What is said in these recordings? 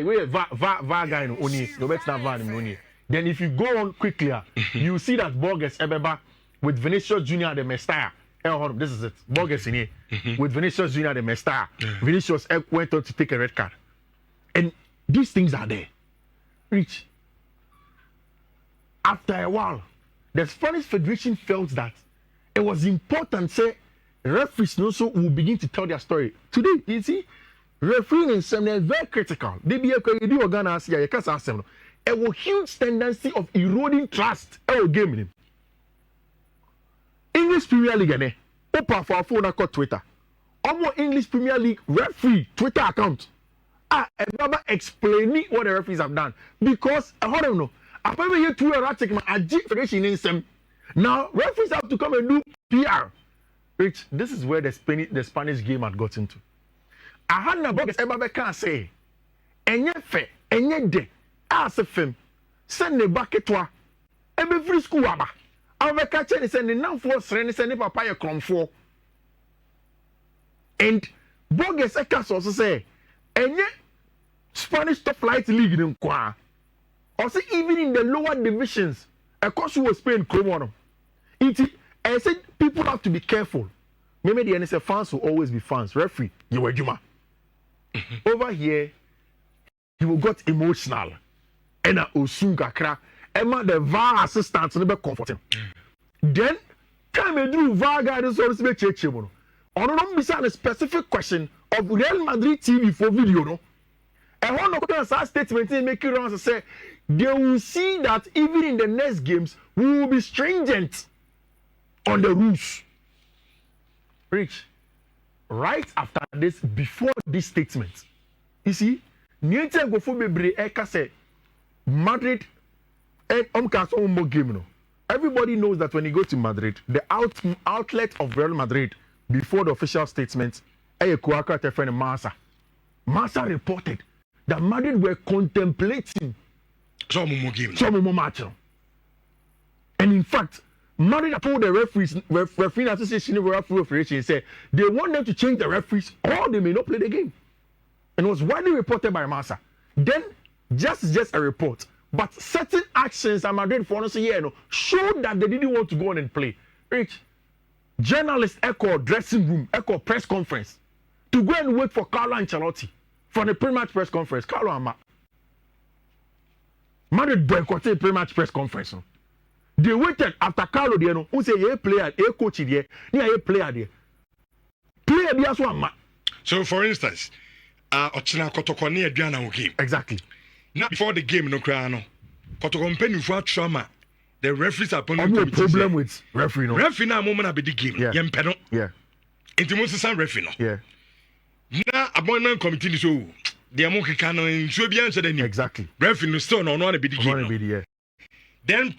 we va guy no only no better VAR no only. Then if you go on quickly, you see that Borges Ebeba with Vinicius Junior the Mestaya. This is it. Borges in here with Vinicius Junior the Mestaya. Vinicius went on to take a red card, and these things are there. Rich. After a while, the Spanish Federation felt that it was important, say, referees also will begin to tell their story. Today, you see, refereeing in some are very critical. They be a do Ghana Asia, you can't ask them. A huge tendency of eroding trust in game. English Premier League, open for our phone account Twitter. Our English Premier League referee Twitter account. And never explaining what the referees have done. Because, I don't know, apparently you two are taking my federation in some. Now, referees have to come and do PR. Rich, this is where the Spanish game had got into. I had no box ever can say, enye fe, enye de, as a film, send the bucket to every school. I'm a catcher and send the non force and send the papaya come for. And Borges Ekas also say, enye Spanish top flight league in Kwa. Also, even in the lower divisions, a course was paying Cromono. I said people have to be careful. Maybe the NSF fans will always be fans. Referee, you were Juma. Over here, you got emotional. And Owusu kakra. Emma the VAR assistant never comforting. Then, come and do VAR guidance on the church. On a specific question of Real Madrid TV for video. No? And one of the statement make it around say they will see that even in the next games we will be stringent on the rules. Rich, right after this, before this statement, you see, Madrid and game. Everybody knows that when you go to Madrid, the outlet of Real Madrid before the official statement, Massa reported that Madrid were contemplating some more match. And in fact, Madrid told the referee association and said they want them to change the referees or they may not play the game. And it was widely reported by Massa. Then, just a report. But certain actions at Madrid for us here showed that they didn't want to go on and play. Rich, journalists echo dressing room, echo press conference to go and wait for Carlo Ancelotti for the pre-match press conference. Carlo Ama. Madrid boycotted pre-match press conference. They waited after Carlo there, who say a player, a coach there, a player there. Player there as well. So, for instance, Ochina Kotokoni Adriana game. Exactly. Now before the game, no crano. Kotokompen for trauma. The referees are putting a problem with referee. No. Referee now moment about the game. Yeah. Yempeno. Yeah. Into most some referee. No. Yeah. Now appointment committee so the amoki cano in so be answered any. Exactly. Referee no still no one be the game. No. Yeah. Then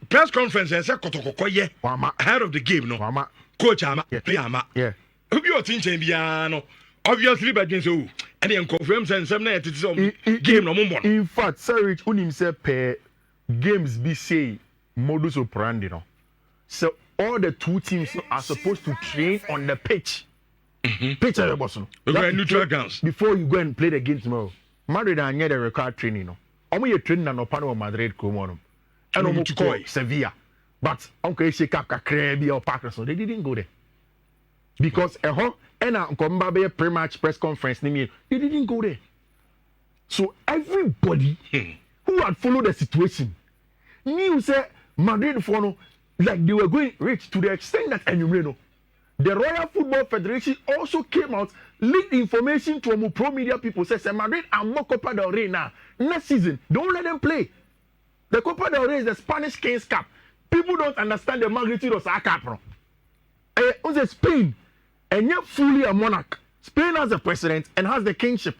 press conference and say Kotoko ye ahead of the game no. Wama. Coach ama player ama. Yeah. Who be your team champion no. Obviously by against you. And then confirm say some na it is game no more. In fact, Sir Rich unim say per games be say modus operandi no. So all the two teams are supposed to train on the pitch. Pitch at the boss. Neutral grounds. Before you go and play the game tomorrow. Madrid are near the required training no. Omo ye training na panel of Madrid come on. And omo call Sevilla. But Uncle shake up Kakrebi or Parker, so they didn't go there. Because and a pre-match press conference, they didn't go there. So everybody who had followed the situation knew say Madrid for like they were going rich to the extent that the Royal Football Federation also came out, leaked information to pro media people, says Madrid and more Copa del Rey now. Next season, don't let them play. The Copa del Rey is the Spanish King's Cup. People don't understand the magnitude of that cup. Spain, and yet fully a monarch. Spain has a president and has the kingship.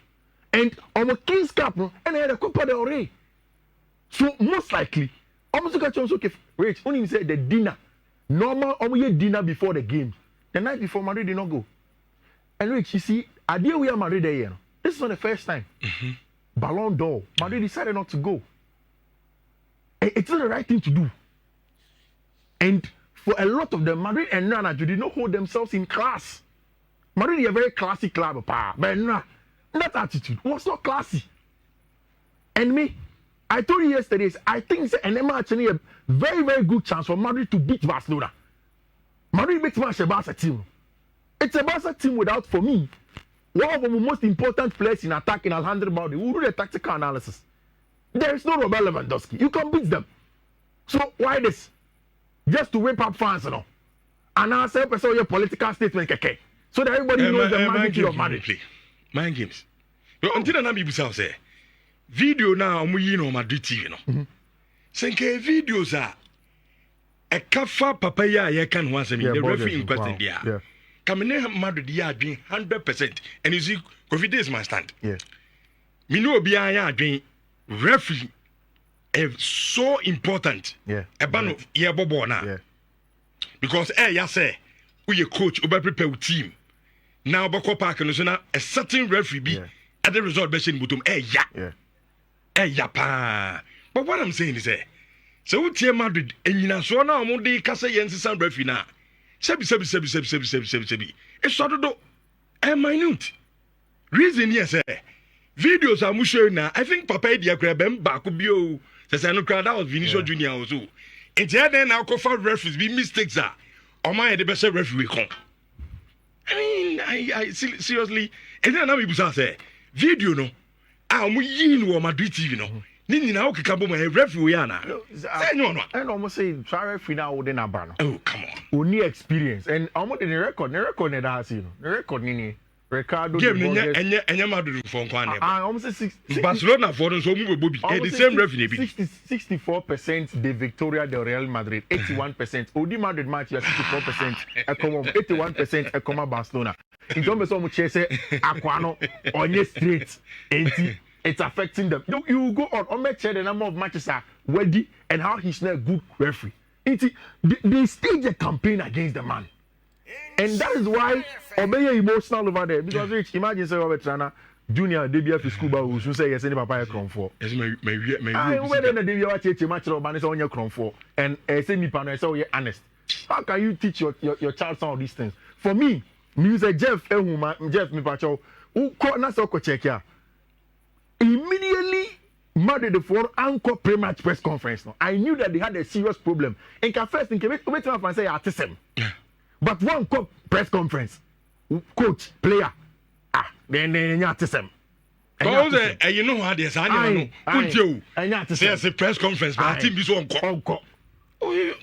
And on the King's Cup, and they had a Copa del Rey. So most likely, almost Rich, only said the dinner. Normal dinner before the game. The night before Madrid did not go. And Rich, you see, idea we are Madrid there. This is not the first time. Ballon d'Or. Madrid decided not to go. It's not the right thing to do. And for a lot of them, Madrid and Nana did not hold themselves in class. Madrid is a very classy club, but that attitude was not classy. And me, I told you yesterday, I think it's an actually a very, very good chance for Madrid to beat Barcelona. Madrid beats Barca team. It's a Barca team without, for me, one of the most important players in attacking Alejandro Balde, who do the tactical analysis. There is no Robert Lewandowski. You can beat them. So why this? Just to whip up fans, you know. And I say, your political statement, okay. So that everybody knows the magnitude of Madrid. Mind games. Until I be say, video now, I'm on Madrid TV, no. Senke videos are a kafa papaya, I can once a minute. The referee in question, yeah. Kamine Madrid, yeah, doing 100%. And you see, COVID is my stand. Yeah. Me know be I doing referee is so important. Yeah. A ban of yeah, bobo now. Yeah. Because ya say, we a coach, we prepare a team. Now, Bako Park and a certain referee be at the result bashing butum. Ya pa. But what I'm saying is, so we tear Madrid and you know, so now I'm on the Casa Yensis referee now. Sebi. It's sort of a minute. Reason yes, videos are showing now. I think Papa dia Bempah could be says I know that was Vinicius Junior also. And then now cover referees be mistakes are. Or my the best referee come. I mean, I seriously, and then I'm able to say video no. I'm yin Madrid TV no. Nini na okikabo my referee yana. Say no. And almost say try referee now within a ban. Oh, come on. Only experience and almost in the record that has you know. The record nini. Ricardo game enya Madrid for nkwan. Almost 60 Barcelona for them so move Bobby. The same referee be. 64% de Victoria del Real Madrid, 81%. Odi Madrid match 64%. Ekoma 81% ekoma Barcelona. In terms of much say Aquano onye straight 80. It's affecting them. You go on make sure the number of matches are ready and how he's not a good referee. They stage a campaign against the man. And that is why Obey emotional over there. Because Rich, imagine say Robert Trana, Junior, DBF is Cuba, who say yes, any papa crom for. Yes, maybe. I whether the DBF watch a match of Banis on your crom for and say me panel, so you're honest. How can you teach your child some of these things? For me, music Jeff Mipacho, who caught Nassau check here. Immediately Madrid the for anchor pre-match press conference. No, I knew that they had a serious problem. And first in Quebec, wait till I say artisan. But one press conference, coach, player, then artisan. You know how there's I say a press conference, but I think this one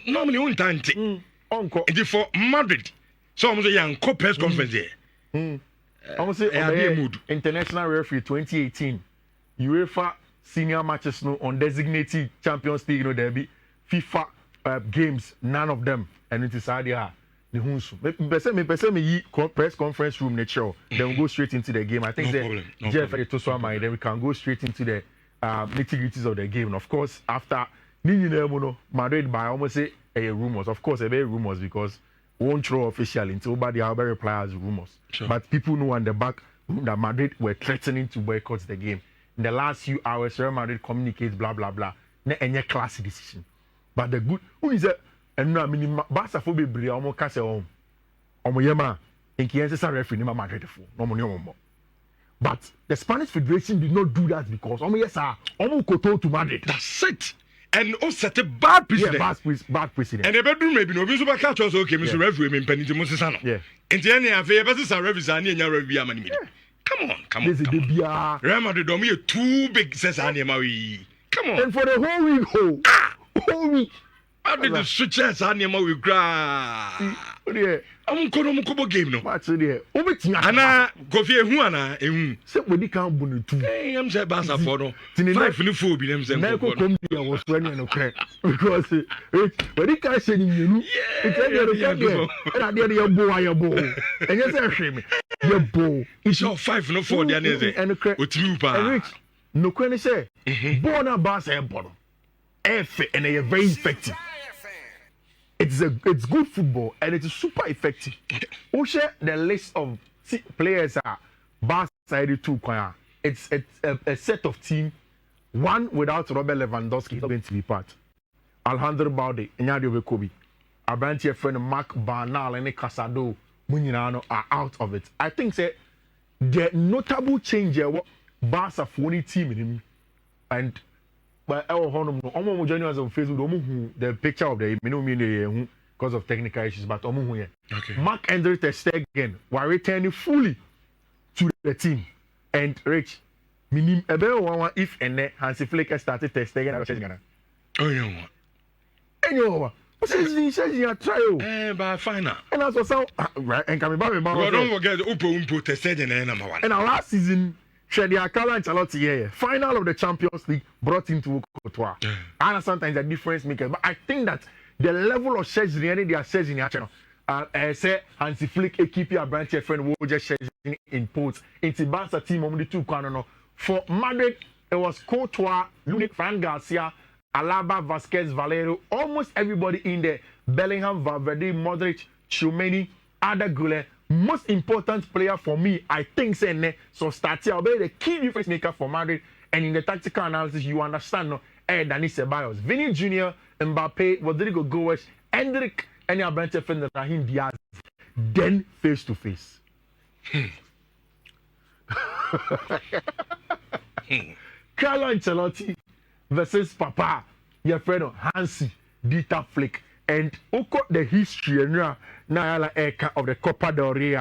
normally one time. It's for Madrid. So I'm saying press conference there. I'm saying international referee 2018. UEFA senior matches no on designated Champions League no there be FIFA games, none of them, and it is idea the Hunsu. Me press conference room nature. Then we go straight into the game. I think Jeff then we can go straight into the nitty-gritties of the game. And of course, after Madrid by almost say rumors. Of course, very rumors because won't throw official until nobody will reply as rumors. Sure. But people know on the back that Madrid were threatening to boycott the game. In the last few hours, Real Madrid communicates blah blah blah. Any class decision. But the good who is it? And no, I mean, Barca for be brilliant. Almost cast home. Yema. In Kansas, referee never Madrid for no more. But the Spanish Federation did not do that because yes, almost go to Madrid. That's it. And also set a bad precedent. Yeah, bad precedent. And the bedroom maybe no so catch us okay, Mr. Referee, me penny to Mosesano. Yeah. And the any affair, but this a referee and your review money. Come on. This is the BR. Real Madrid don't me too big says Annie. Come on. And for the whole week, I did the switches Annie we gra. Yeah. I'm going to game no. What's there? Ana Kofi Huana, say when you can't bunu too. Hey, I'm say Barca for no. 5 in 4 be them say. Neko come here was when you know because when you can't say you it's and there your boy. And you say shame. Your boy. It's your 5 no 4 there na say. Otimi pa. No kwen say. Bona Barca born. F and they are very effective. It's good football and it is super effective. Who share the list of players are Barca side 2 choir. It's a set of team. One without Robert Lewandowski is going to be part. Alejandro Balde, Nhyira Fm, Abrantier friend Mark Barnal and Casado Munyano are out of it. I think say the notable change what Barca for any team in him and but our honor omo join us on Facebook omo the picture of the mean because of technical issues but omo hu okay Marc-Andre ter Stegen were returning fully to the team and Rich minim ebe one if and Hansi Flick started ter Stegen at Ghana oh yeah enyo he says you try by final and as so right and can be don't forget umpo ter Stegen number 1 and our last season the Ayala and Charlotte here final of the Champions League brought into Courtois. I understand sometimes the difference maker, but I think that the level of shares they are shares in the channel. Say Hansi Flick keep your branch friend will just shares in ports. It's the Barca team on the 2 corner. For Madrid, it was Courtois, Lunik, Fran Garcia, Alaba, Vasquez, Valero, almost everybody in there. Bellingham, Valverde, Modric, Tchouameni, Arda Güler. Most important player for me, I think, so Statia will be the key difference maker for Madrid. And in the tactical analysis, you understand, no, Dani Ceballos, Vinny Jr., Mbappe, Rodrigo Goes, Endrick, and your branch defender Raheem Diaz. Then face to face. Carlo Ancelotti versus Papa, your friend Hansi Dieter Flick. And Oko the history and Nyala Eka of the Copa Del Rey,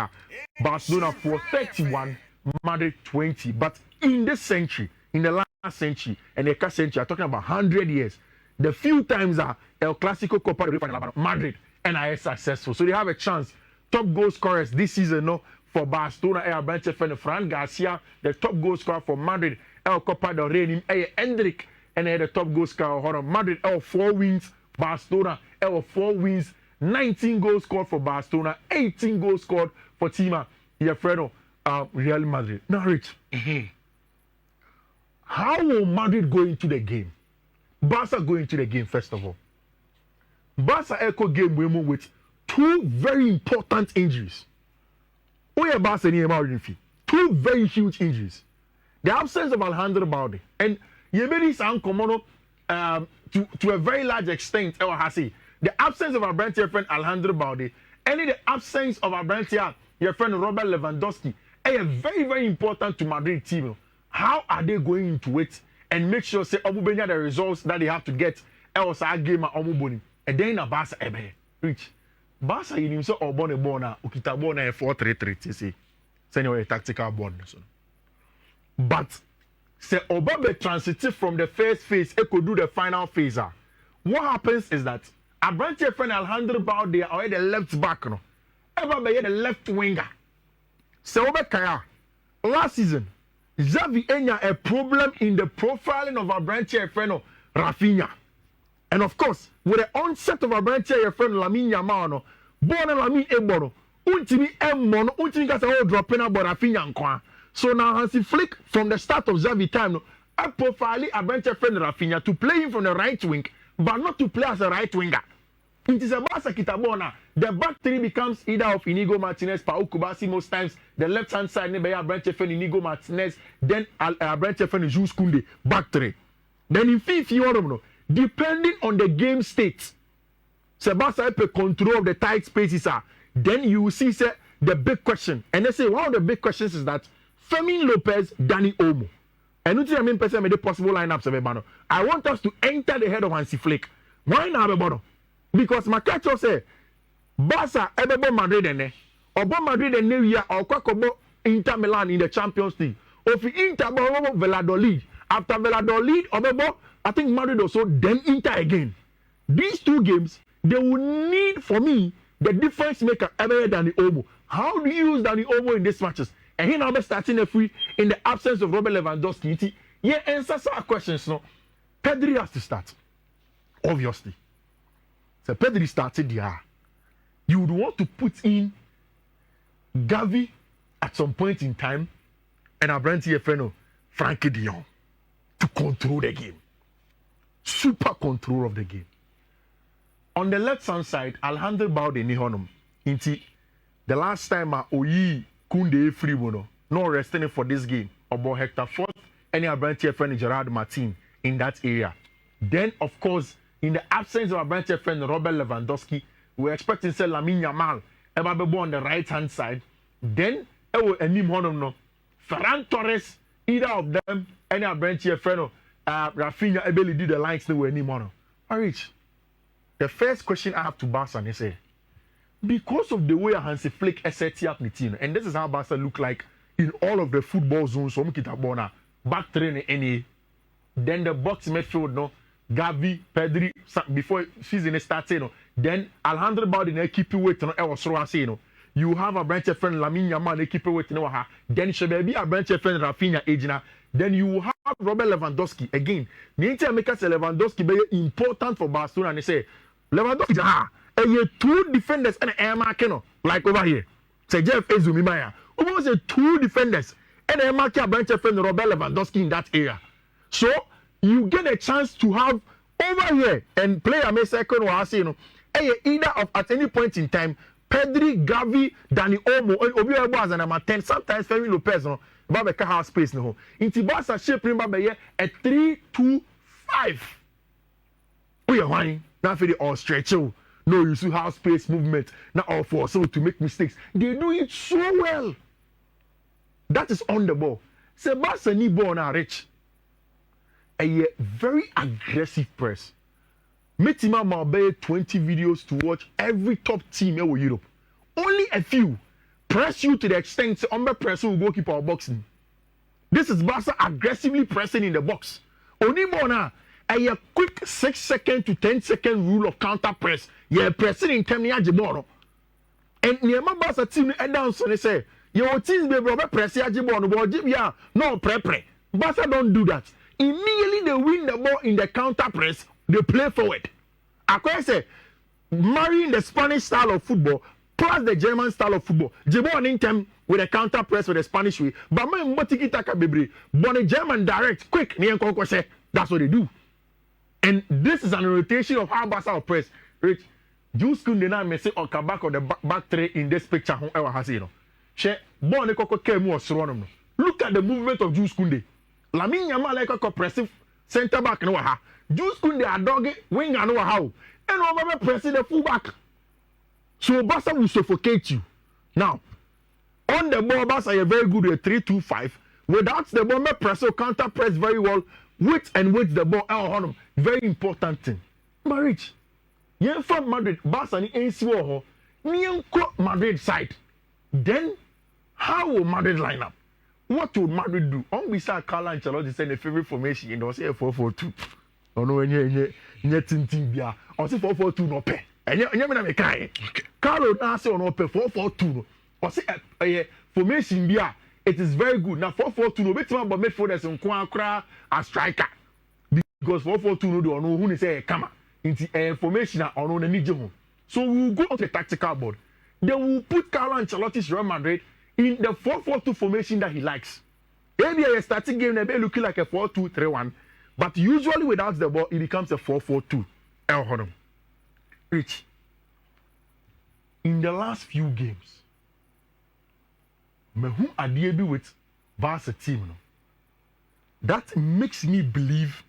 Barcelona for 31, Madrid 20. But in this century, in the last century, and the century, I'm talking about 100 years, the few times are El Classico Copa Del Rey Final, Madrid, and I are successful. So they have a chance. Top goal scorers this season, no, for Barcelona, El Branche friend Fran Garcia, the top goal scorer for Madrid, El Copa Del Rey, Endrick, and the top goal scorer for Madrid, El 4 wins, Barcelona, 4 wins, 19 goals scored for Barcelona, 18 goals scored for Tima, your friend Real Madrid. Now, Rich, how will Madrid go into the game? Barca go into the game, first of all. Barca echo game with 2 very important injuries. Barca 2 very huge injuries. The absence of Alejandro Balde. And Yemeri Sankomono, to a very large extent, the absence of our branch your friend Alejandro Balde, and the absence of our branch your friend Robert Lewandowski, are very, very important to Madrid team. How are they going into it and make sure say Obubenya the results that they have to get else our game at Omuboni and then a Barca Rich. Barca you know so Obone Bona Ukita Bona 4-3-3 say send a tactical bond. But say Obabe transitive from the first phase, it could do the final phase. What happens is that a branch your friend Alejandro Balde are the left back, no. Obabe the left winger. So Obekaya last season, Xavi Enya a problem in the profiling of our branch your friend Rafinha. And of course, with the onset of our branch your friend Lamine Yamal, born Lamine Ebono, Untimi Mono, Untimi Kasa dropping about Rafinha Nkwa. So now Hansi Flick, from the start of Xavi time, I profile a bench friend Rafinha to play him from the right wing, but not to play as a right winger. It is a Barca Kitabona. The back 3 becomes either of Inigo Martinez, Pau Kubasi most times. The left hand side, Nebeya branch friend Inigo Martinez, then a branch friend Jules Koundé, back 3. Then in Fiifi, you know, depending on the game state, Sebastian have control of the tight spaces. Then you will see the big question. And they say one of the big questions is that Fermin Lopez, Dani Olmo. And you think person made the possible lineups. I want us to enter the head of Hansi Flick. Why not? Because my catch say Barca Ebebo Madrid and Obo Madrid and New Year or Kwakobo Inter Milan in the Champions League. Or if Inter Valladolid. After Valladolid, Obebo, I think Madrid also then Inter again. These 2 games, they will need for me the difference maker ever Dani Olmo. How do you use Dani Olmo in these matches? And he now be starting a free in the absence of Robert Lewandowski. Yeah, answer some questions. No, Pedri has to start. Obviously. So Pedri started there. You would want to put in Gavi at some point in time and Abranti Efeno, Frankie de Jong to control the game. Super control of the game. On the left hand side, Alejandro Balde Nihonum. The last time Oyi Koundé free bono, no resting for this game. About Hector Fort, any Abranti friend Gerard Martin in that area. Then, of course, in the absence of Abranti friend Robert Lewandowski, we're expecting say Lamine Yamal Ebabebo on the right hand side. Then, Enim Honum no Ferran Torres, either of them, any Abranti friend Rafinha ability did the lines no anymore. Alright. The first question I have to Barca is say, because of the way Hansi Flick set up the team, and this is how Barca look like in all of the football zones, so back training any, then the box midfield no, Gavi, Pedri, before season starts, then Alejandro Balde keep you waiting, you have a branch friend Lamine Yamal keep you waiting, then Shebebi a branch friend Rafinha Ejina. Then you have Robert Lewandowski again. Ninja make us Lewandowski very important for Barcelona. And they say Lewandowski, and two defenders and Emma Keno, like over here. Say Jeff Ezumimaya. Who was two defenders and Emma Keno branch friend Robert Lewandowski in that area. So you get a chance to have over here and play a second or either of at any point in time. Pedri, Gavi, Dani Olmo, and Obi Ebo as a number 10, sometimes Fermin Lopez, no, Babeka house space, no. Into Barca shape, remember, a 3-2-5. We are whining, not for the all stretch, no, you see house space movement, not all for so to make mistakes. They do it so well. That is on the ball. Say Barca need ball now, rich. A very aggressive press. Metima Mabey 20 videos to watch every top team in Europe. Only a few press you to the extent say umber press will goalkeeper or boxing. This is Barca aggressively pressing in the box. Only more now a quick 6-second to 10-second rule of counter press. Yeah, pressing in Kenya Jiboro. And Niema Barca team and down so they say your teams be rubber press ya Jiboro but yeah no pre. Barca don't do that. Immediately they win the ball in the counter press. They play forward. I say, marrying the Spanish style of football plus the German style of football. Jebo in time with a counter press with the Spanish way. But my motiki taka bebre. But the German direct, quick. That's what they do. And this is an rotation of how Barca press. Rich, Jules Koundé na me say on back of the back three in this picture. She born koko kemu osronom. Look at the movement of Jules Koundé. Lamine Yamal like a pressive center back no ha. Jules Koundé a dog wing and how. And over pressing the fullback. So Barca will suffocate you. Now, on the ball, Barca are very good at 3-2-5. Without the ball, press or counter press very well. With the ball. Very important thing. Marriage. Yen from Madrid, Barca ni NCO. Nyen Madrid side. Then, how will Madrid line up? What would Madrid do? On beside Carlo Ancelotti send a favorite formation in the 4-4-2. No, tintin bia. On say 4-4-2 no pe. Enye me na me kai. Carlo na say on pe 4-4-2 no. On say formation bia. It is very good. Now 4-4-2 no betima but midfielders nko akra a striker. Because 4-4-2 no do ono hu ni say kama. Inti formation na ono na nije ho. So we will go on the tactical board. Then we will put Carlo Ancelotti's Real Madrid in the 4-4-2 formation that he likes. Maybe a starting game may be looking like a 4-2-3-1. But usually without the ball, it becomes a 4-4-2. Rich. In the last few games, who are dealing with Barca team? No? That makes me believe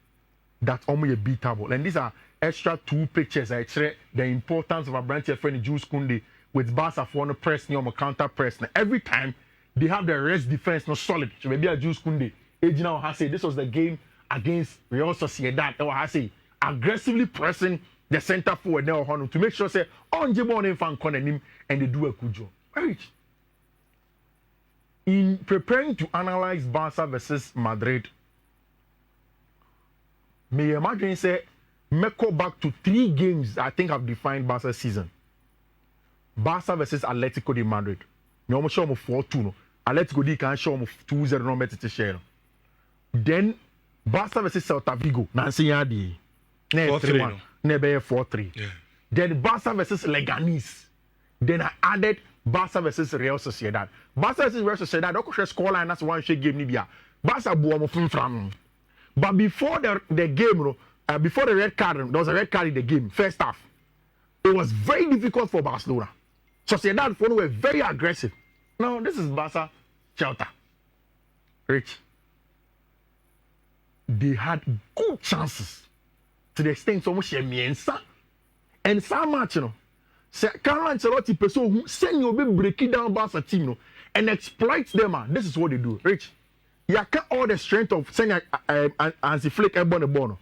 that only a beatable. And these are extra two pictures. I share the importance of a branch of friend Jules Koundé with Barca for the press near counter press. Now, every time they have the rest defense not solid. So maybe a Jules Koundé. Ejina has said this was the game against Real Sociedad. Or I say aggressively pressing the center forward now to make sure say on Jibon and fan him and they do a good job. Right. In preparing to analyze Barca versus Madrid, may you imagine say me go back to 3 games I think have defined Barca's season. Barca versus Atletico de Madrid. Me almost show me 4-2 no. Atletico de can show me 2-0 no better to share. Then Barca versus Celta Vigo. Nancy Yadi. 4-3. Nebe 4-3. Yeah. Then Barca versus Leganés. Then I added Barca versus Real Sociedad. Barca versus Real Sociedad. Don't share scoreline. That's one share game Libya. Barca buomo from. But before the game, before the red card, there was a red card in the game. First half, it was very difficult for Barcelona. Sociedad were very aggressive. Now this is Barca, Celta. Rich. They had good chances to the extent so much miensa and some match Carlo Ancelotti person who send you be breaking down Barca team and exploit them. This is what they do. Rich, you got all the strength of saying Hansi Flick and Bono.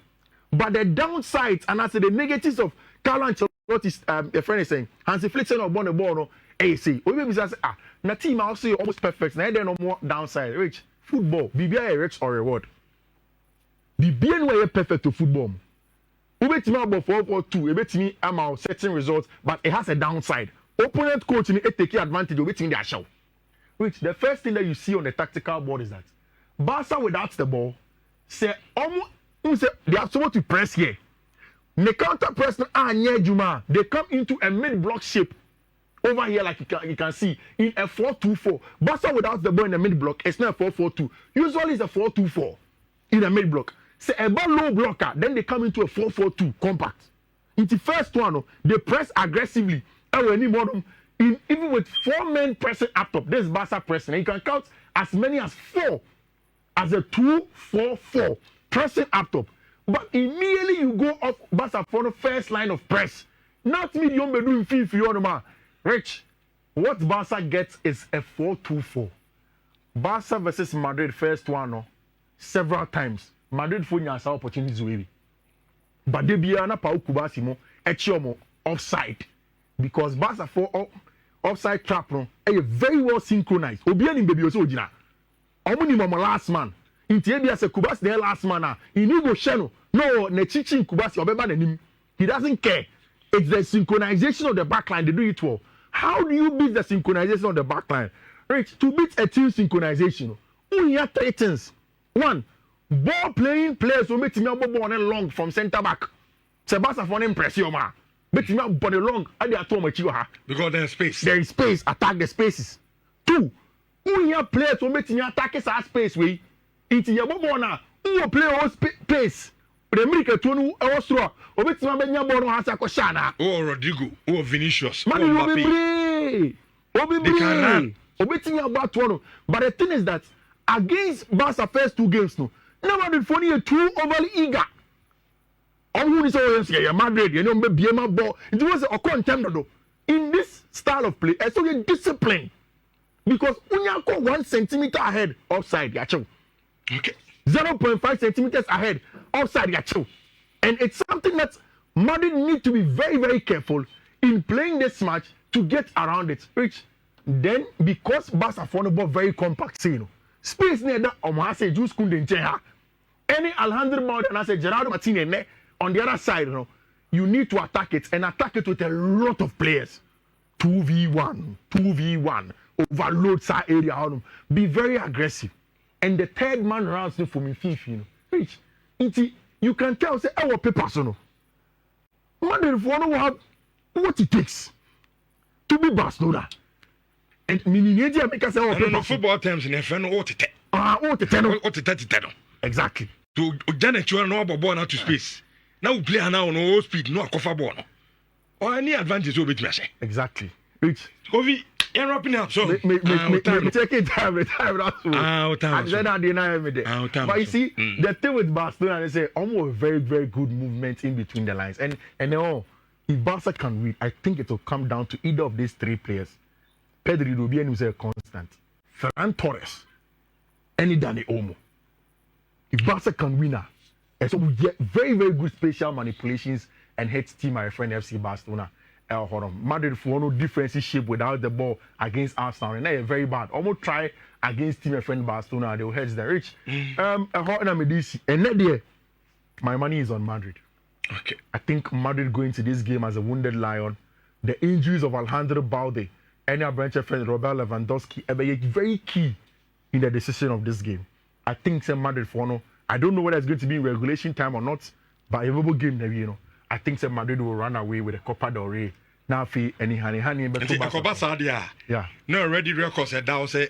But the downsides and as the negatives of Carlo Ancelotti's a friend is saying Hansi Flick saying about Bono, hey, see, we be say na team also almost perfect. Now there no more downside. Rich football, BBI risk or reward. BBI way perfect to football. We bet me about 4-4-2. We bet me about certain results, but it has a downside. Opponent coach it take advantage of it in their show. Which the first thing that you see on the tactical board is that Barca without the ball, say almost they are supposed to press here. The counter press near Juma, they come into a mid-block shape over here, like you can see in a 4-2-4. Barca without the ball in the mid-block, it's not a 4-4-2. Usually it's a 4-2-4 in the mid-block. Say a ball low blocker, then they come into a 4-4-2 compact. In the first one, they press aggressively. Even with 4 men pressing up top, this is Barca pressing. And you can count as many as 4 as a 2-4-4 pressing up top. But immediately you go off Barca for the first line of press. Not medium doing Fiifi. Rich, what Barca gets is a 4-2-4. Barca versus Madrid first one, several times. Madrid for your opportunities with but they be na pa ukubasimo echiomo offside because Barca for offside trap no very well synchronized obi ani baby oso ogina omo ni mama last man inti ebi as kubasi the last man he need go share no na chichi kubasi obeba nanim he doesn't care. It's the synchronization of the backline they do it well. How do you beat the synchronization of the backline? Rich, to beat a team synchronization only have 3 things. 1, ball playing players will make me ball long from center back. Sebastian for impression ma. Make me ball long at the atom because there's space. There is space. Attack the spaces. 2, who here players will make me attack his space way. Into your ball now. Who will play all space? The American tunu Austria. Or make me ball has a koshana. Oh Rodrigo. Oh Vinicius. Man, you will be brave. About one. But the thing is that against Barca first 2 games no. Nobody funny too overly eager. All who is always here, Madrid, you know, maybe a ball. It was a contempt in this style of play. It's only discipline because when you go 1 centimeter ahead offside, yacho. Okay. 0.5 centimeters ahead offside, yacho. And it's something that Madrid need to be very, very careful in playing this match to get around it. Which then because Barca found the ball very compact, you know. Space near that Omase Juice Kundencheha. Any Alejandro Mount and I say Gerardo Martinez on the other side, you know, you need to attack it and attack it with a lot of players. 2v1, overload that area. Be very aggressive. And the third man rounds for me, Fiifi, you know. Rich, you can tell, say, our papers, you know. Madrid for no have what it takes to be Barcelona. And meaning make us say, no football terms in FN, what it exactly. To Janet, you are no ball now to space. Now play now on all speed, no cover ball. Or any advantage over it, exactly. Rich. Kovi, you're wrapping up, so. Me take it time. I said I deny me there. But you see, the thing with Barcelona, they say almost very, very good movement in between the lines. And if Barca can win, I think it will come down to either of these 3 players. Pedri will be a constant. Ferran Torres, any Dani Olmo. If Barca can win, so we get very, very good spatial manipulations and hits team my friend FC Barcelona. Madrid for no differentiation without the ball against Arsenal. And they're very bad. Almost try against team my friend Barcelona. They will hedge the rich. And that day, my money is on Madrid. Okay. I think Madrid going to this game as a wounded lion. The injuries of Alejandro Balde and our branch friend Robert Lewandowski are very key in the decision of this game. I think Madrid for no. I don't know whether it's going to be in regulation time or not, but a double game, you know. I think Madrid will run away with the Copa Del Rey. Now, any honey, but yeah. No, already records that was a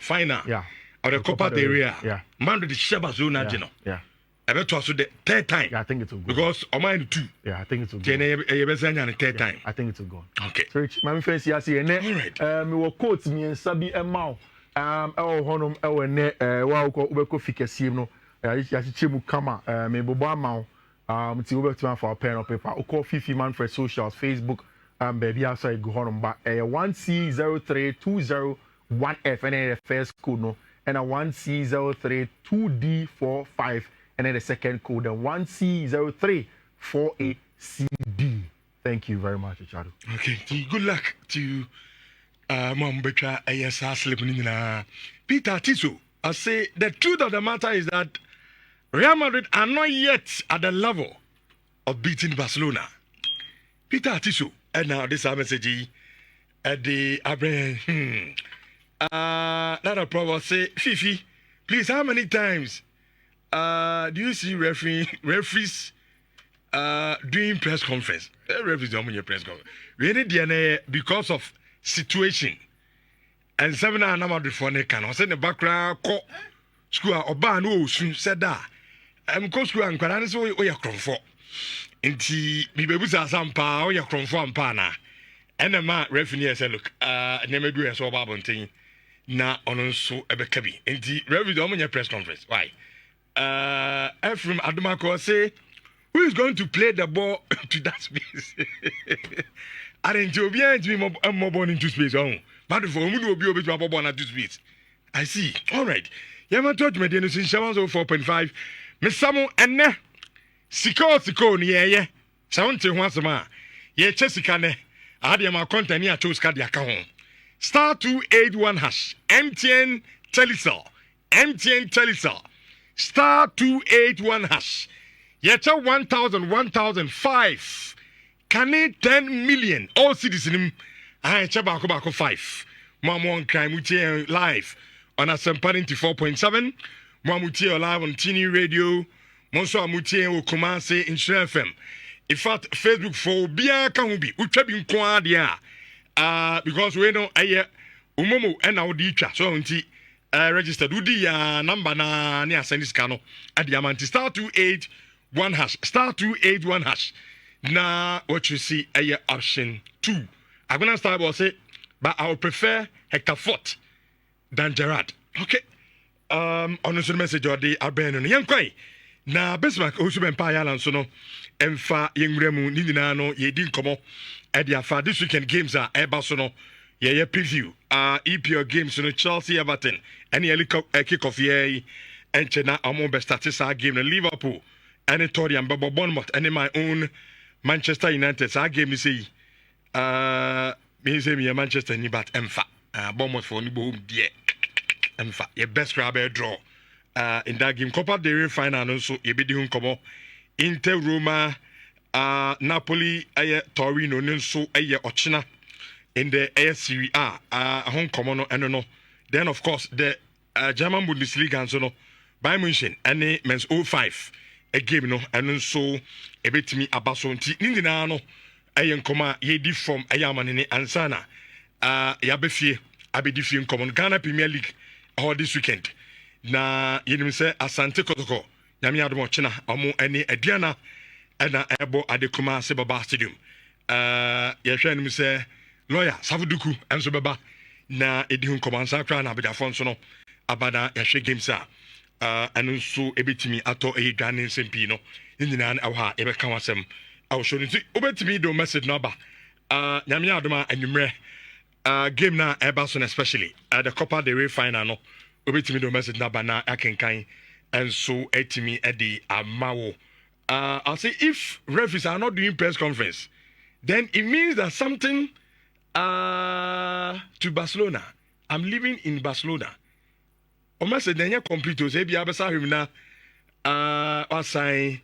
final. Yeah. Or the Copa Del Rey. Yeah. Madrid is Shabazuna, you know. Yeah. I bet was the 3rd time. Yeah, I think it will go. Because on mine 2. Yeah, I think it will go. The 3rd time. I think it will go. Okay. So, my friends, I see, and then, we will quote me and Sabi and Mao. Honum, Ubeko Fikasi, no, Yachimu Kama, Meboba Mao, Tiubertman for a pen of paper, Uko Fiifi Manfred socials, Facebook, baby outside go home, but 1C03201F and a first code, no, and a 1C03 2D45, and then the second code, then 1C0348CD. Thank you very much, Richard. Okay, good luck to Mom Betra ASR sleeping. Peter Tiso, I say the truth of the matter is that Real Madrid are not yet at the level of beating Barcelona. Peter Tiso, and now this message at the Abraham. That a problem. Say, Fifi, please, how many times do you see referees doing press conference? Referees don't your press conference. We need DNA because of situation. And 7 hours number before they can. I said the background call school or ban Owusu said that. I'm go school and Quran is where you're from for. Inti bibebu sa sampa where you're from for and pana. And the man referee said, look, never do a so bad thing. Na ono so ebekabi enti referee do your press conference. Why Ephraim Adumako say who is going to play the ball to that space? Aren't you behind me more born into space? Oh, but for who will be able to born into space? I see. All right. Yama touch me then since 4.5. Miss Samu and ne Siko yeah. Sound to once a man. Ye Chessica ne. I had my content near chose card account. Star 281 hash. MTN Telecel. Star 281 hash. Yeta 1,005. Can it 10 million? All citizens. I chabako 5. Mamon crime live on a Sampanity 4.7. Mamutia live on Tini Radio. Monso Amutia o Kumase in Nhyira FM. In fact, Facebook for Bia Kamubi. Uchabi Nkwadia. Because we don't umomo and our teacher so unti registered udi number na near send this cano at the amount star 281 hash na what you see option 2. I'm gonna start by say but I would prefer Hector Fort than Gerard. Okay. On the message or the Aben young quay na Bismarck also Bempah Ayala so no emfa yengremu nina no ye din komo at the afa this weekend games are Barcelona. Yeah, preview. EPL games in Chelsea, Everton, and the kick-off here. And Chena, I'm best statistics game in Liverpool, and Tory and Baba Bournemouth, and in my own Manchester United. So I game me say me Manchester ni but Emfa. Bournemouth for Nibo dear. Emfa. Your best grab draw. In that game, Copa Del Rey Final also. You be doing come Inter Roma, Napoli, Torino, so Ochina. In the Serie A, home common and no. Then of course the German Bundesliga and so no. Bayern München and men's 05 a game no and so a bit me abaso nti nina no ayen koma ye di from ayama ne ansana ya befie abedi fie common Ghana Premier League all this weekend na yenim say Asante Kotoko nyame adom china omo ene aduana na ebo adekuma se baba stadium ye hwe nim say lawyer Savuduku and so baba na edihun komansa kra na abedafo so no abada yahwe games and so ebetimi ato edwane sempi no nyina na ha ebeka wasem awo show nti obetimi do message no ba nyame adoma anwumre game na Barcelona especially the Copa Del Rey Final no obetimi do message na ba na akenkan and so etimi edi amawo I'll say if referees are not doing press conference then it means that something to Barcelona. I'm living in Barcelona. O message then complete say bia besa hwimna wasan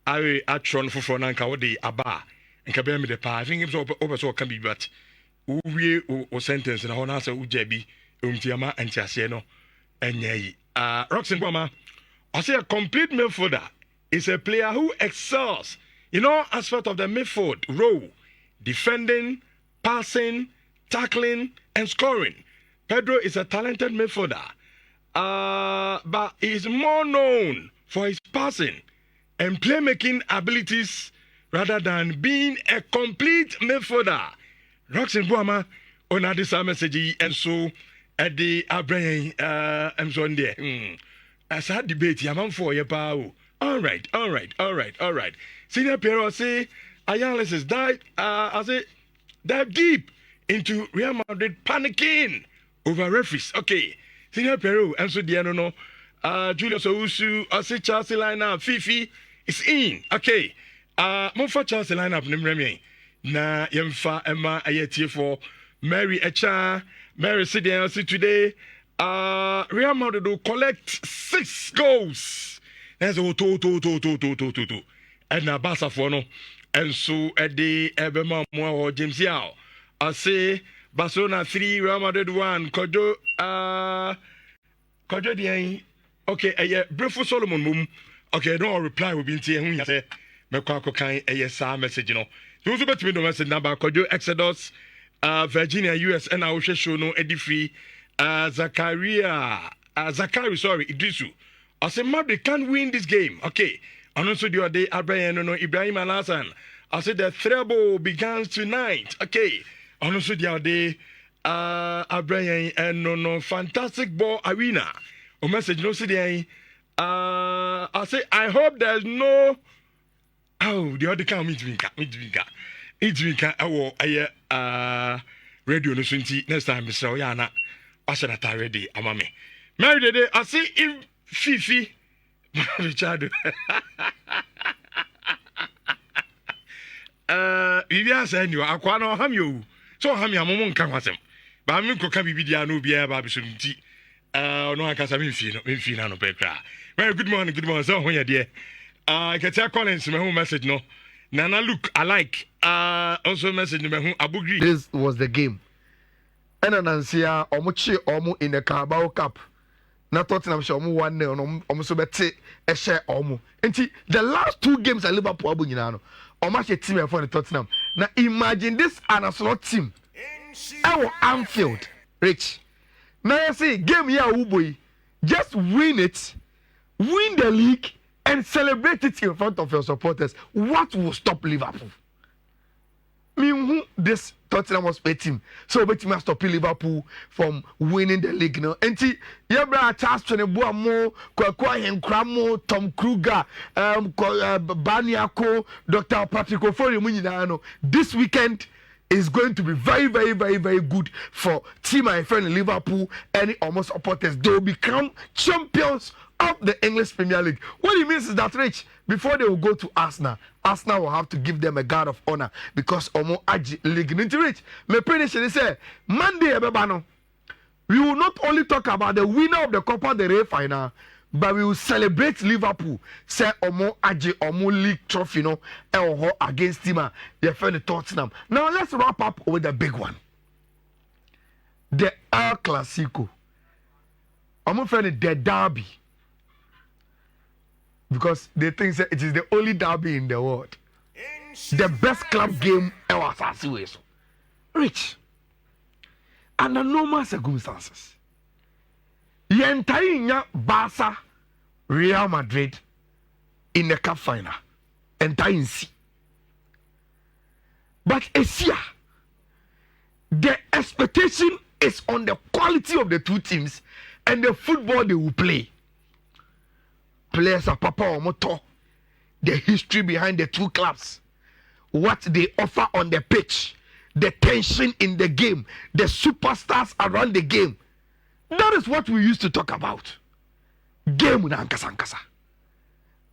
awe atron foforo na nka wo de aba nka be me de pa I think if so can be but we o sentence na ho na say ujabi umtiama antiase no enye Roxen Boma I say a complete midfielder is a player who excels in all aspects of the midfield role, defending, passing, tackling, and scoring. Pedro is a talented midfielder, but he is more known for his passing and playmaking abilities rather than being a complete midfielder. Roxen Buama on this message and so at the Abraham and so on there. As I debate, I'm for your power. All right. Senior Pierre say Ayala says dive deep into Real Madrid panicking over referees. Okay, Senior Peru, and so the no. Julius Owusu, I say Chelsea lineup. Fiifi is in. Okay. Mofa Chelsea lineup nimremi. Na yemfa Emma ayeti for Mary Echa. Mary Sidian today. Real Madrid will collect 6 goals. That's a two. And na Barca for no. And so at the Ebema Moa James Yao. I say Barcelona 3, Real Madrid 1. Kojo the okay, Brefo Solomon mum. Okay, no reply will be in here. Who say Mekako kind a message, you know. Those about me no message number Kojo Exodus, Virginia, US, and I will show no Eddie Free, Zachary, sorry, Idrisu. I say Madrid can't win this game. Okay. And also the other day, Ibrahim Alasan. I said the treble begins tonight. Okay. And also the other day, Abraham and no fantastic ball arena. A message no see I say I hope there's no the other can meet me radio no sunti next time Mr. Oyana I said that already amame married day I see if Fiifi Richard Vivian said you akwa no ham you so ham ya momo nka kwasem ba me nkoka bibidia no bia ba bisunti no akasa me no pekra. Very good morning so when you there get your Collins me home message no Nana look alike also message me home abugri. This was the game and Nansia omuchi omu in the Carabao Cup na Tottenham show omu 1-0 omu so beti e share omu enti the last 2 games at Liverpool abu nyina no omu she team for the Tottenham na imagine this Arsenal team our Anfield Rich now you see game here Uboy just win it, win the league and celebrate it in front of your supporters. What will stop Liverpool? Who this Tottenham was a team, so bet must stop Liverpool from winning the league. No, and see, Yabra Charles Cheneboamo, Kwakwa Henkramo, Tom Kruger, Baniako, Dr. Patrick Ofori. This weekend is going to be very, very, very, very good for team my friend in Liverpool and almost supporters. They will become champions of the English Premier League. What it means is that, Rich, before they will go to Arsenal will have to give them a guard of honor because Omo Aji League. Rich, my prediction is Monday, we will not only talk about the winner of the Copa Del Rey Final, but we will celebrate Liverpool. Say Omo Aji Omo League trophy no against him. You friend the Tottenham. Now let's wrap up with the big one. The El Classico. Omo friend the derby. Because they think that it is the only derby in the world. The best club game ever. Rich. Under normal circumstances. The entire Barca, Real Madrid in the cup final. Entire C. But Asia, the expectation is on the quality of the two teams and the football they will play. Players are Papa Omoto, the history behind the two clubs, what they offer on the pitch, the tension in the game, the superstars around the game. That is what we used to talk about. Game na ankasa.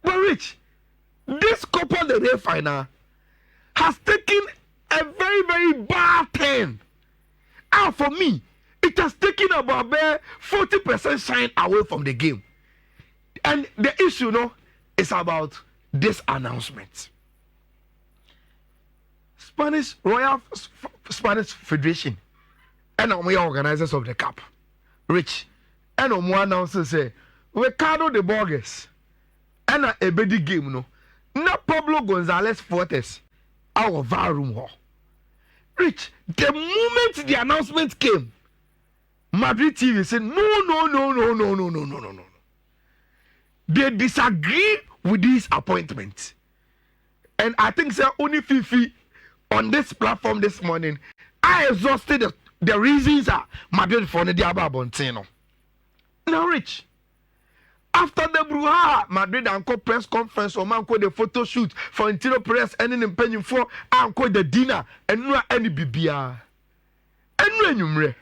But Rich, this Copa del Rey Final has taken a very, very bad turn. And for me, it has taken about 40% shine away from the game. And the issue, is about this announcement. Royal Spanish Federation and we organizers of the cup. Rich, and one announcer say, Ricardo de Borges, and a bedi game, not Pablo Gonzalez Fortes, our VAR room. Rich, the moment the announcement came, Madrid TV said, no. They disagree with this appointment. And I think only Fiifi on this platform this morning, I exhausted the reasons are Madrid for the Diaba Bontino. Now, Rich, after the brouhaha, Madrid and press conference or manco the photo shoot for interior press and in penny for anko the dinner and no any BBR. And when you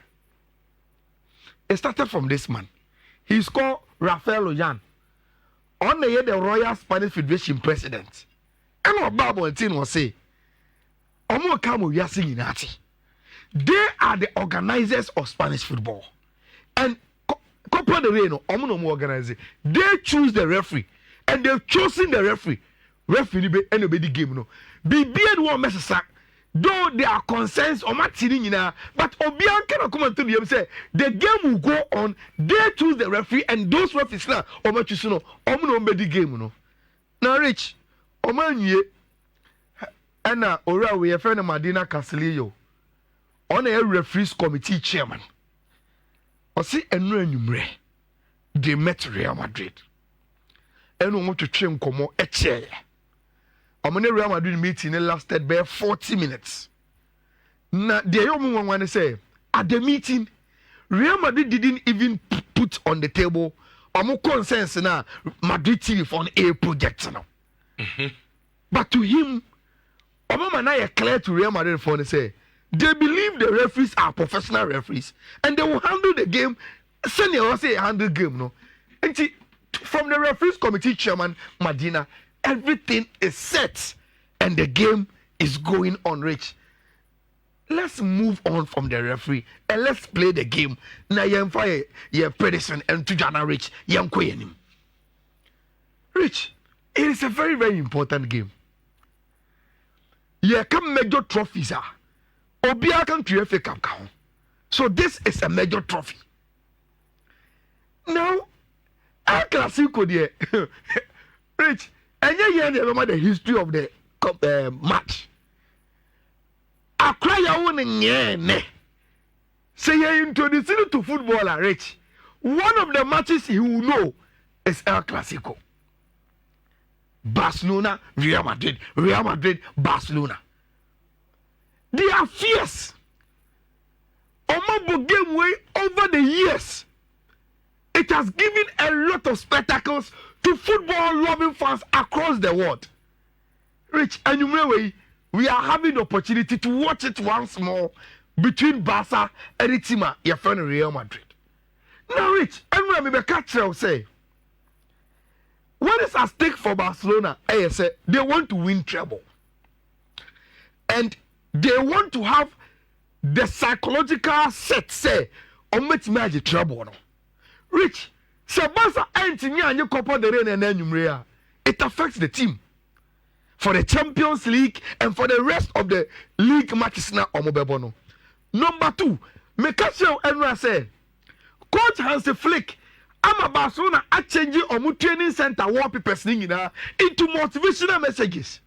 it started from this man. He's called Rafael Oyan. On the Royal Spanish Federation president. And what Bible and Tin was say, Omo Kamo Yasi Inati. They are the organizers of Spanish football. And Copa Del Rey, Omo no organize. They choose the referee. And they've chosen the referee. Referee be anybody game no. Be one message. Though there are concerns on my team, but Obian cannot come and tell them say the game will go on. They choose the referee, and those referees now, Oma Chisuno, Omo no the game no. Now, Rich, Oma nye, and Ora we have friend Madina Casilio on a referees committee chairman. Or see a new they met Real Madrid. And we want to train como a chair. Real Madrid meeting lasted bare 40 minutes. Now, the only one want to say, at the meeting, Real Madrid didn't even put on the table more consensus now Madrid TV for an A project now. But to him, Omama clear to Real Madrid for to say, they believe the referees are professional referees and they will handle the game. Senior say handle game no. And from the referees committee chairman Madina, everything is set and the game is going on, Rich. Let's move on from the referee and let's play the game. Now you fire your predecessor and to Jana Rich, Rich, it is a very, very important game. You can major trophies are. Obia can create a cup count. So this is a major trophy. Now, our Classico there, Rich. And you remember the history of the match. I cry out in say you introduce it to footballer, Rich. One of the matches he will know is El Clasico. Barcelona, Real Madrid, Barcelona. They are fierce. Omabo game way over the years. It has given a lot of spectacles to football-loving fans across the world. Rich, and you know we are having the opportunity to watch it once more between Barca and the team your friend Real Madrid. Now, Rich, and when we catch you say, what is at stake for Barcelona? I say they want to win treble, and they want to have the psychological set say on which match treble. Rich. Sabasa and Copa Del Rey and Nhyira. It affects the team for the Champions League and for the rest of the league matches now. Number 2, Mekasio Enra said, Coach Hansi Flick, I'm a Barcelona at changing on training center wallpapers into motivational messages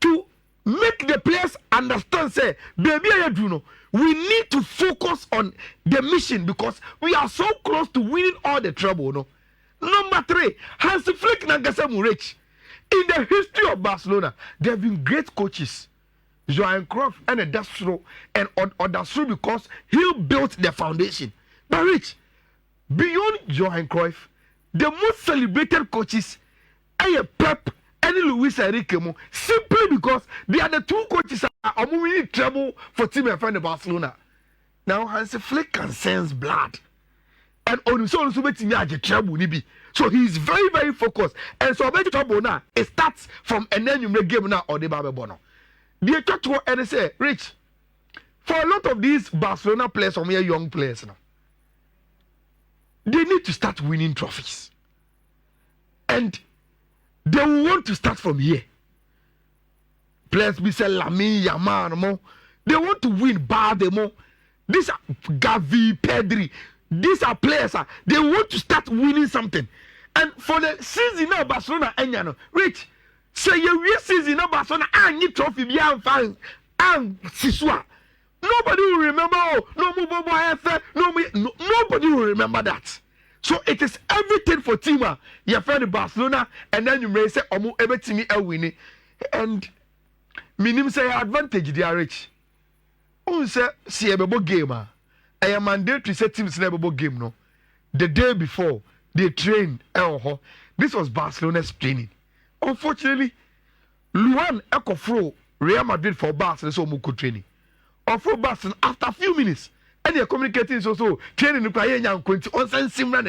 to make the players understand. Say, baby, we need to focus on the mission because we are so close to winning all the trouble. No? Number 3, Hansi Flick Nangasemu Rich. In the history of Barcelona, there have been great coaches. Johan Cruyff and Odastro and Odastro because he built the foundation. But Rich, beyond Johan Cruyff, the most celebrated coaches are Pep and Luis Enrique, simply because they are the 2 coaches that are winning trouble for team and friend of Barcelona. Now Hansi Flick can sense blood, and on his own, trouble. So he is very, very focused, and so about trouble now. It starts from an end game now or the Babe Bono. The church and say, Rich, for a lot of these Barcelona players, some young players now, they need to start winning trophies, and they will want to start from here. Players be say Lamine Yamal, they want to win Bardemo. These are Gavi, Pedri. These are players. They want to start winning something. And for the season now, Barcelona, Rich, say you season now, Barcelona, I need trophy beyond fans and Sisua. Nobody will remember. Nobody will remember that. So it is everything for Tima. Your friend Barcelona, and then you may say, Omo everything I win. And minim say advantage they are Rich. Who say see a game? I am mandatory set teams in a game no. The day before they trained. This was Barcelona's training. Unfortunately, Luan Ekofro Real Madrid for Barcelona so much training. For Barcelona after a few minutes. And they're communicating so training the player young going to on Simran.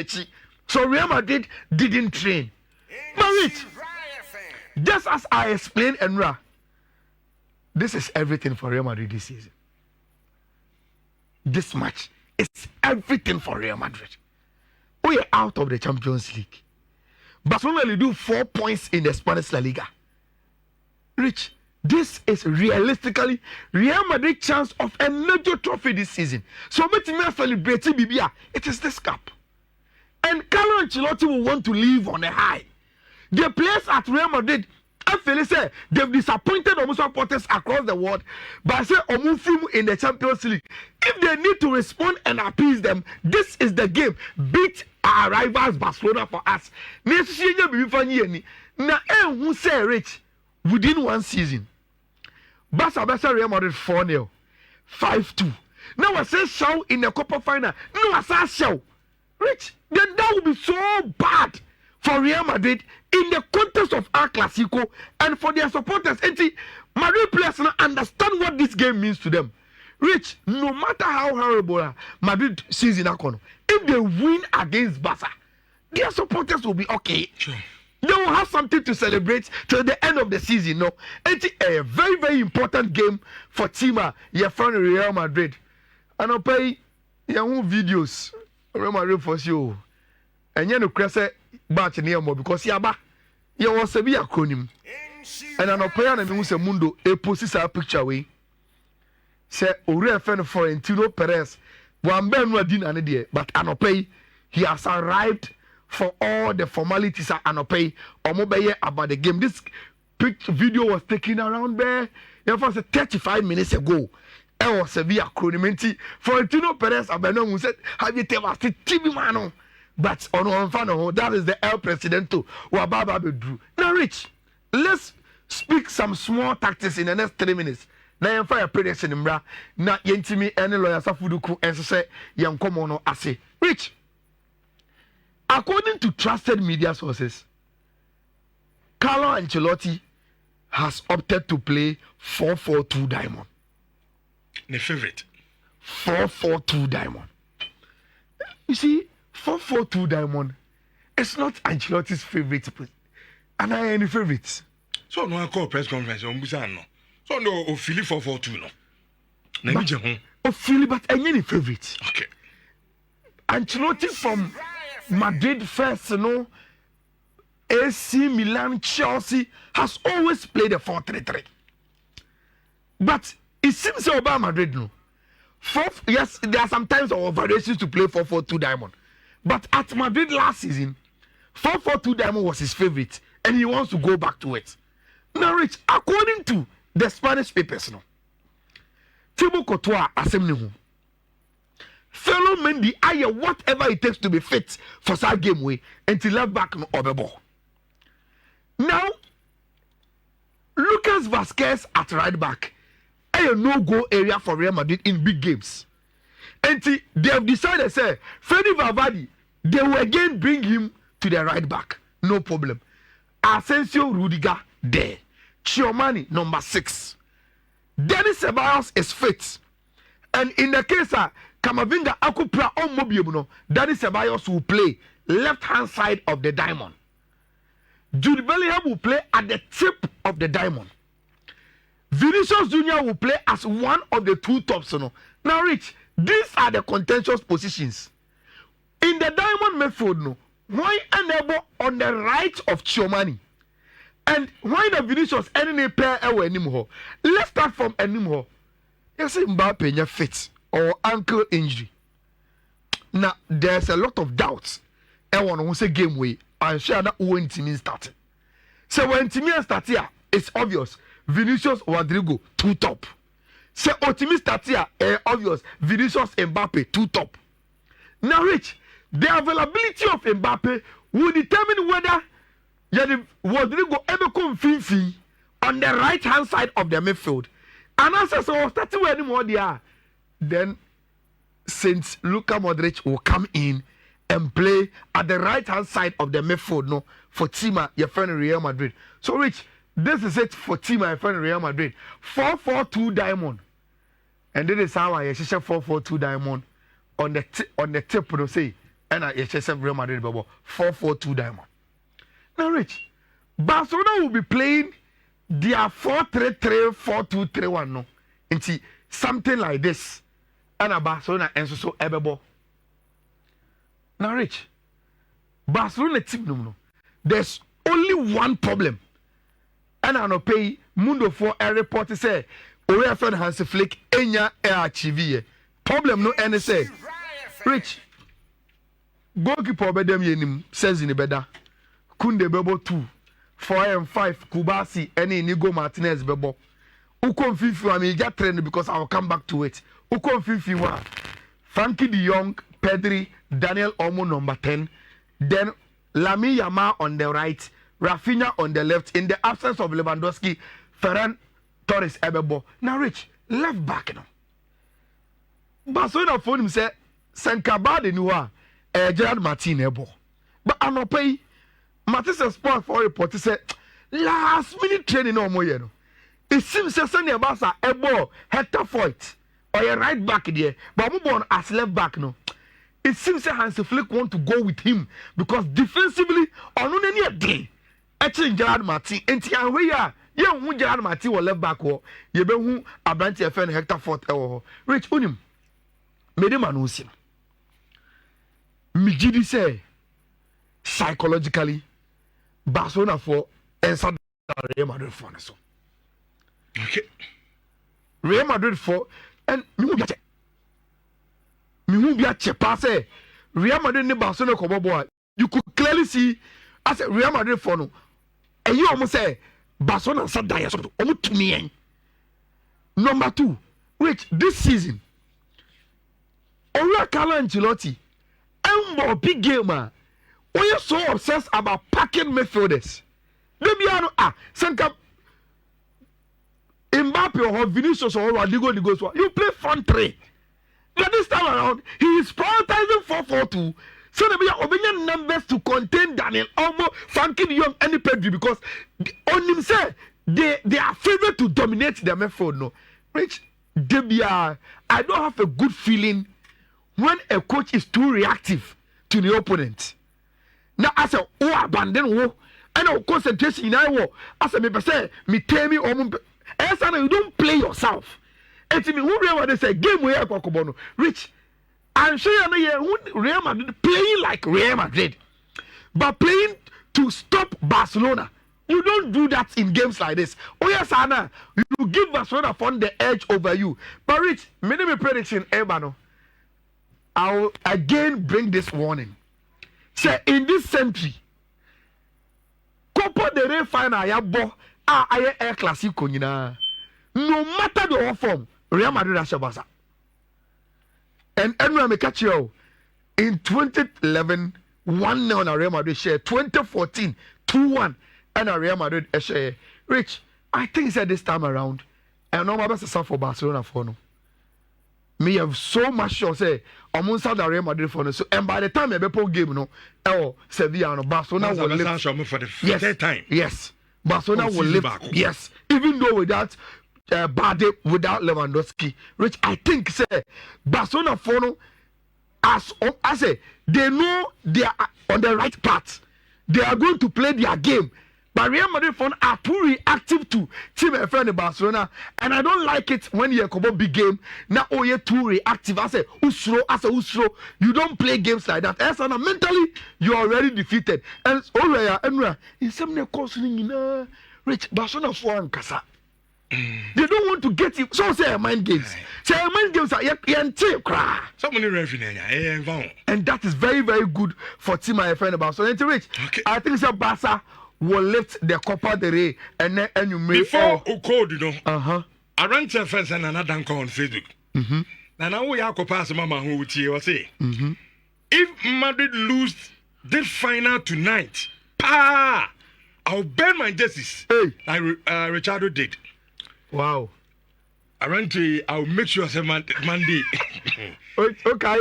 So Real Madrid didn't train. But wait, just as I explained, Enra, this is everything for Real Madrid this season. This match is everything for Real Madrid. We are out of the Champions League. Barcelona will do 4 points in the Spanish La Liga. Rich, this is realistically Real Madrid's chance of a major trophy this season. So let me celebrate Bibia. It is this cup. And Carlo Ancelotti will want to live on a high. The players at Real Madrid, I feel say they've disappointed almost supporters across the world by saying Omufim in the Champions League. If they need to respond and appease them, this is the game. Beat our rivals Barcelona for us. Na who say Rich within one season. Barca Real Madrid 4-0, 5-2. Now I say show in the Copa Final. No, I say show. Rich, then that would be so bad for Real Madrid in the context of our Classico and for their supporters. And see, Madrid players now understand what this game means to them. Rich, no matter how horrible Madrid season is, if they win against Barca, their supporters will be okay. Sure. They will have something to celebrate till the end of the season. No, it's a very, very important game for Tima, your friend Real Madrid. And I'll pay your own videos. Real Madrid for you. And you know, Cressa batch near more because Yaba, you was a be a acronym. And an opera and Musa Mundo, a posts our picture away. Say, Real Fan Florentino Perez, one Ben Radin and idea, but an opay, he has arrived for all the formalities at Anopay or mobile about the game. This video was taken around there. It was 35 minutes ago. It was a via acronym. Florentino Perez Abeno who said, have you tell us the TV man? But on one fan, that is the El Presidente who Baba Bedru. Now, Rich, let's speak some small tactics in the next 3 minutes. Now, you fire prediction in bra. Now, Yentimi and lawyer Safuduku and say, Young Comono Ase. Rich. According to trusted media sources, Carlo Ancelotti has opted to play 4-4-2 diamond. My favorite. 4-4-2 diamond. You see, 4-4-2 diamond is not Ancelotti's favorite. And I have any favorites. So no, I call press conference on Busano. So no, Philly 4-4-2 no. Philly, but any favorite. Okay. Ancelotti from Madrid first, AC Milan, Chelsea has always played a 4-3-3. But it seems about Madrid no. Yes, there are sometimes variations to play 4-4-2 diamond. But at Madrid last season, 4-4-2 diamond was his favorite, and he wants to go back to it. Now, Rich, according to the Spanish papers, Thibaut Courtois assembly. Fellow Mendy, I whatever it takes to be fit for that game way until left back no overball. Now, Lucas Vazquez at right back, a no-go area for Real Madrid in big games. And they have decided, say, Freddy Valverde, they will again bring him to the right back. No problem. Asensio Rudiger there. Chiomani number 6. Dennis Ceballos is fit. And in the case of Kamavinga Akupra on Mobiuno, Danny Ceballos will play left hand side of the diamond. Jude Bellingham will play at the tip of the diamond. Vinicius Junior will play as one of the two tops. Now, Rich, these are the contentious positions. In the diamond midfield, why enable on the right of Chiomani? And why the Vinicius any player anymore? Let's start from anymore. You see Mbappe fit or ankle injury. Now there's a lot of doubts. Everyone who say game way and share that when team started. So when team start here, it's obvious. Vinicius Rodrigo 2 top. So Otimi start here, obvious. Vinicius Mbappe 2 top. Now, Rich, the availability of Mbappe will determine whether Rodrigo ever come Fiifi on the right hand side of the midfield. And as I saw, starting with anymore there, then since Luka Modric will come in and play at the right hand side of the midfield, for Tima, your friend Real Madrid. So, Rich, this is it for Tima, your friend Real Madrid. 4-4-2 diamond, and this is how I share 4-4-2 diamond on the tip. Say and I HSF Real Madrid bebo 4-4-2 diamond. Now Rich, Barcelona will be playing their 4-3-3, 4-2-3-1 no. Into something like this. And a Barcelona and so ebebo. Now Rich, Barcelona team no. There's only one problem. And I no pay Mundo for a report to say Ore friend Hansi Flick enya achieve problem no any say Rich goalkeeper bedem yenim says in the better Kunde bebo 2 4 and 5 Kubasi any Inigo Martinez bebo Ukon Fiifi I mean get trend because I will come back to it Ukon Fiifi wa Frankie de Jong Pedri Daniel Olmo number 10 then Lamine Yamal on the right Rafinha on the left in the absence of Lewandowski Ferran Torres ebebo now Rich left back no Barcelona phone him say Senkaba de Nua Gerard Martin ebo but anopai Matisse Sport for report say last minute training no more no it seems say Sanya Barca ebo Hector Foyt or a right back there but move on as left back no it seems say Hansi Flick want to go with him because defensively on any day actually Gerard Martin enti anwe ya ye hu Gerard Martin wo left back wo ye be hu Abranti FN Hector Foyt wo Rich unim mede manusi migidi say psychologically Barcelona for inside Real Madrid for so okay Real Madrid for and me hu bia che pass Real Madrid ni Barcelona ko bobo you could clearly see as Real Madrid for no and you almost say Barcelona sat down so to me number 2 which this season Ola Carlo Ancelotti and big gamer when you so obsessed about packing midfielders Lebiano Senka Mbappe or Vinicius or Rodrigo you play front 3 but this time around he is prioritizing 4-4-2 so there be obedient numbers to contain Daniel Olmo, Frankie de Jong, and Pedri because on himself they are favored to dominate the midfield. No, Rich, I don't have a good feeling when a coach is too reactive to the opponent. Now I say abandon wo and concentration in I as I say me tell me you don't play yourself. And to me who really say game where Kokobono Rich. I'm sure you know Real Madrid playing like Real Madrid, but playing to stop Barcelona. You don't do that in games like this. Oh yes, Anna, you give Barcelona on the edge over you. But Rich, minimum prediction, Ebano. I will again bring this warning. Say in this century, Copa Del Rey Final, Ayabo, Air Classico, no matter the form, Real Madrid has Barca. And anyway, I catch you in 2011, 1-0 on Real Madrid share. 2014, 2-1 and Real Madrid share. Rich, I think it's this time around. I know my best is for Barcelona for no. Me have so much sure say I'm on the Real Madrid for no. So and by the time I be play game no, Sevilla no Barcelona will lift for the third time. Yes, Barcelona will lift. Yes, even though without. Bad without Lewandowski, Rich, I think say Barcelona follow as I say they know they are on the right path. They are going to play their game. But Real Madrid fans are too reactive to team friend Barcelona, and I don't like it when you come up big game. Now you're too reactive. I say Usro. You don't play games like that. As mentally you are already defeated. And in some course Rich Barcelona for Kasa. They don't want to get you. So say mind games. Say mind games are and that is very, very good for team my friend about. So Rich, okay. I think that Barca will lift the Copa del Rey and then you may before code, you know. I ran to friends and another dunk on Facebook. Now we have Copa Mama who would say if Madrid lose this final tonight, I'll burn my jerseys. Like Richardo did. Wow. I'll make sure it's Monday. Okay.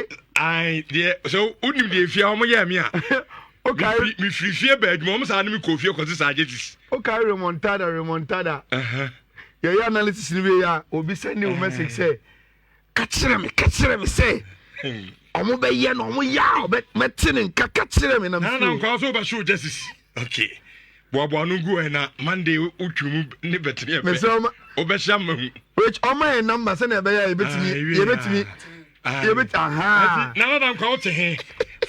So only if you are my okay. Me free bed, mom's anime coffee because it's agencies. Okay, remontada. Your analysis in the will be sending a message say, catch them, say. Omo be ye no omo ya metene nkaka kire me na na nkwa so ba show justice okay boabo no go na Monday utwum ne betene e me so obehia mahu which omo e number se na be ya yebetimi aha na nkwa wote he